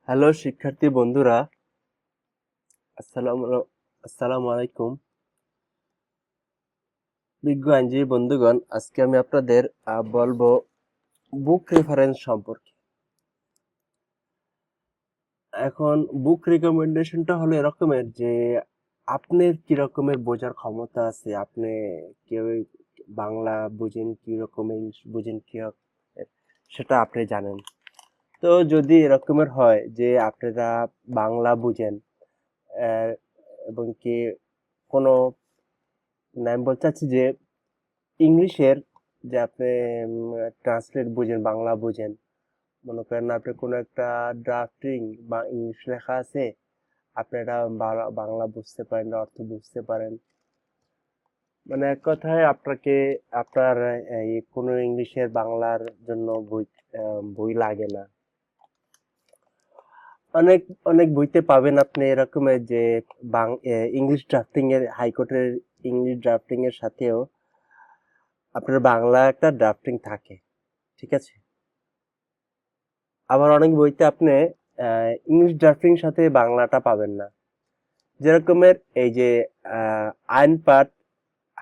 Hello শিক্ষার্থী বন্ধুরা, আসসালামু আসসালামু আলাইকুম। বিজ্ঞ আইনজীবী বন্ধুগণ, আজকে আমি আপনাদের বলবো বুক রেফারেন্স সম্পর্কে। এখন বুক রিকমেন্ডেশনটা হলো এরকমের যে আপনার কি রকমের বোঝার ক্ষমতা আছে, আপনি কেউ বাংলা বুঝেন কি রকম, ইংলিশ বুঝেন কি রকম, সেটা আপনি জানেন। তো যদি এরকমের হয় যে আপনারা বাংলা বুঝেন আহ, এবং কি কোনো আমি বলতে চাচ্ছি যে ইংলিশের যে আপনি ট্রান্সলেট বুঝেন, বাংলা বুঝেন, মনে করেন আপনি কোনো একটা ড্রাফটিং বা ইংলিশ লেখা আছে, আপনি এটা বাংলা বুঝতে পারেন, অর্থ বুঝতে পারেন। মানে এক কথায় আপনাকে আপনার এই কোনো ইংলিশের বাংলার জন্য বই লাগে না। অনেক অনেক বইতে পাবেন আপনি এরকমের যে ইংলিশ ড্রাফটিং এর, হাইকোর্টের ইংলিশ ড্রাফটিং এর সাথেও আপনার বাংলা একটা ড্রাফটিং থাকে, ঠিক আছে। আবার অনেক বইতে আপনি ইংলিশ ড্রাফটিং সাথে বাংলাটা পাবেন না। যেরকমের এই যে আইন পাঠ,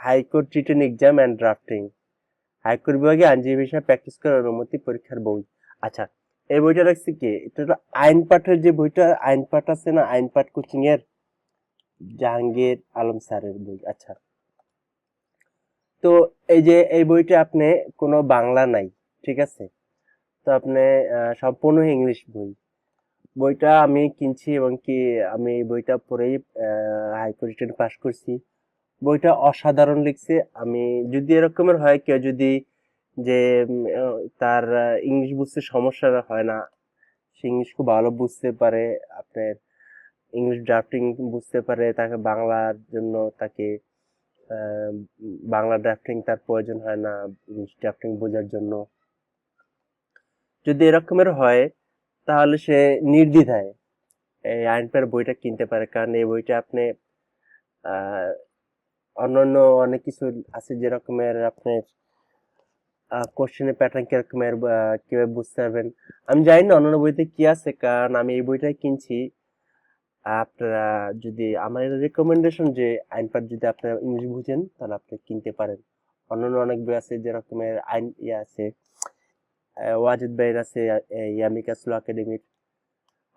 high court written exam and drafting, high court বিভাগে আইনজীবী হিসেবে প্র্যাকটিস করার অনুমতি পরীক্ষার বই। আচ্ছা, এই বইটা রাখছি কি, এটা হলো আইন পাঠের যে বইটা, আইন পাঠ আছে না, আইন পাঠ কোচিং এর জাহাঙ্গীর আলম স্যারের বই। আচ্ছা, তো এই যে এই বইটা আপনি কোনো বাংলা নাই, ঠিক আছে। তো আপনি সম্পূর্ণ ইংলিশ বই। বইটা আমি কিনছি এবং কি আমি এই বইটা পড়েই হাইকোর্ট রিটেন পাস করছি। বইটা অসাধারণ লিখছে। আমি যদি এরকমের হয় কেউ যদি যে তার ইংলিশ বুঝতে সমস্যা হয় না, সে ইংলিশ খুব ভালো বুঝতে পারে, আপনার ইংলিশ ড্রাফটিং বুঝতে পারে, তাকে বাংলার জন্য তাকে আহ, বাংলা ড্রাফটিং তার প্রয়োজন হয় না ইংলিশ ড্রাফটিং বোঝার জন্য। যদি এরকমের হয় তাহলে সে নির্দ্বিধায় এই আইনপার বইটা কিনতে পারে, কারণ এই বইটা আপনি আহ অন্যান্য অনেক কিছু আছে যেরকমের আপনার কোশ্চেনের প্যাটার্ন কিরকমের, কিভাবে বুঝতে পারবেন। আমি জানি না অন্যান্য বইতে কি আছে, কারণ আমি এই বইটাই কিনছি। আপনারা যদি আমার রেকমেন্ডেশন যে আইন পাঠ যদি আপনারা ইংলিশ বুঝেন তাহলে আপনি কিনতে পারেন। অন্যান্য অনেক বই আছে যেরকমের আইন ইয়ে আছে, ওয়াজিদ ভাইয়ের আছে, ইয়ামিকা স্লো একাডেমির,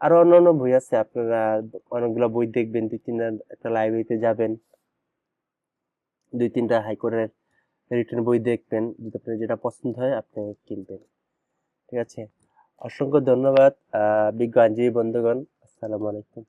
আরো অন্যান্য বই আছে। আপনারা অনেকগুলো বই দেখবেন, দুই তিনটা একটা লাইব্রেরিতে যাবেন, দুই তিনটা হাইকোর্টের রিটেন বই দেখবেন, যদি আপনার যেটা পছন্দ হয় আপনি কিনবেন, ঠিক আছে। অসংখ্য ধন্যবাদ বিজ্ঞ আইনজীবী বন্ধুগণ, আসসালামু আলাইকুম।